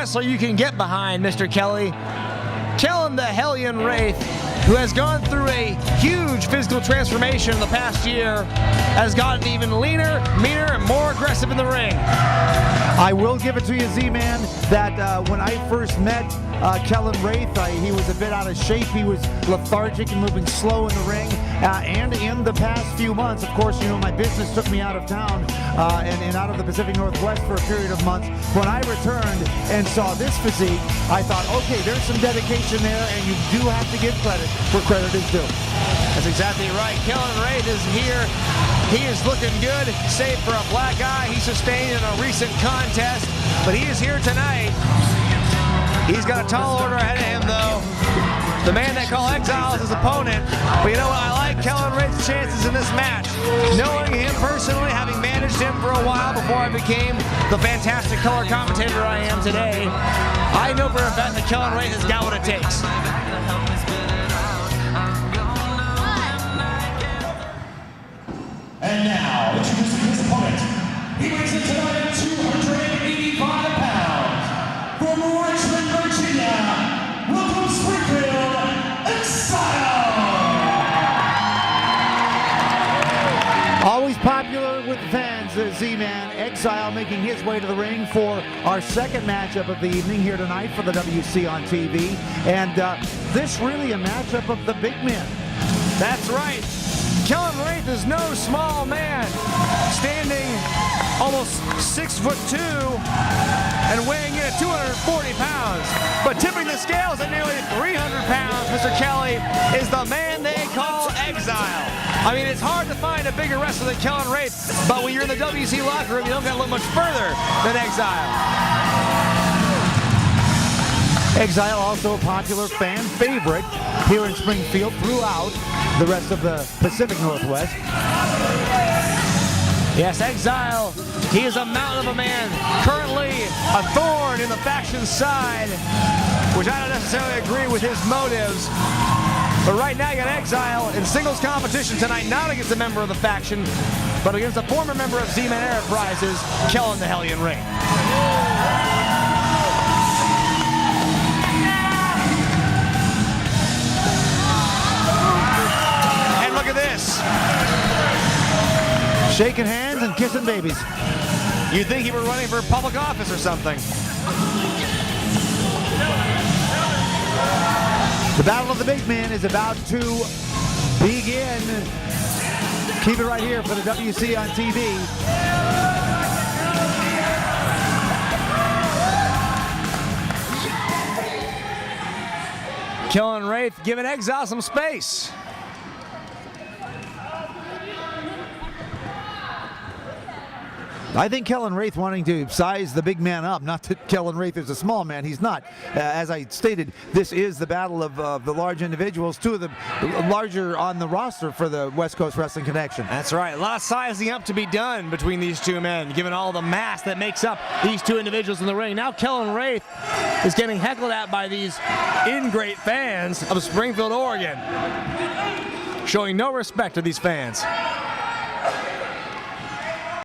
wrestler you can get behind, Mr. Kelly. Kellen the Hellion Raeth, who has gone through a huge physical transformation in the past year, has gotten even leaner, meaner, and more aggressive in the ring. I will give it to you, Z-Man, that when I first met Kellen Raeth, he was a bit out of shape. He was lethargic and moving slow in the ring. And in the past few months, of course, you know, my business took me out of town and out of the Pacific Northwest for a period of months. When I returned and saw this physique, I thought, okay, there's some dedication there, and you do have to give credit where credit is due. That's exactly right. Kellen Raeth is here. He is looking good, save for a black eye he sustained in a recent contest, but he is here tonight. He's got a tall order ahead of him, though. The Man They Call Exile is his opponent, but you know what? I like Kellen Raeth's chances in this match. Knowing him personally, having managed him for a while before I became the fantastic color commentator I am today, I know for a fact that Kellen Raeth has got what it takes. And now, introducing his opponent, he weighs in tonight at 285 pounds. From Richmond, Virginia, welcome Springfield, Exile! Always popular with the fans, Z-Man. Exile making his way to the ring for our second matchup of the evening here tonight for the WC on TV. And this really a matchup of the big men. That's right. Kellen Raeth is no small man, standing almost 6'2" and weighing in at 240 pounds. But tipping the scales at nearly 300 pounds, Mr. Kelly, is the Man They Call Exile. I mean, it's hard to find a bigger wrestler than Kellen Raeth, but when you're in the WC locker room, you don't got to look much further than Exile. Exile also a popular fan favorite here in Springfield throughout the rest of the Pacific Northwest. Yes, Exile, he is a mountain of a man, currently a thorn in the faction side, which I don't necessarily agree with his motives. But right now you got Exile in singles competition tonight, not against a member of the faction, but against a former member of Z-Man Enterprises, Kellen the Hellion Raeth. Look at this. Shaking hands and kissing babies. You'd think he were running for public office or something. The Battle of the Big Men is about to begin. Keep it right here for the WC on TV. Kellen Raeth giving Exile some space. I think Kellen Raeth wanting to size the big man up. Not that Kellen Raeth is a small man. He's not. As I stated, this is the battle of the large individuals, two of the larger on the roster for the West Coast Wrestling Connection. That's right. A lot of sizing up to be done between these two men, given all the mass that makes up these two individuals in the ring. Now Kellen Raeth is getting heckled at by these ingrate fans of Springfield, Oregon, showing no respect to these fans.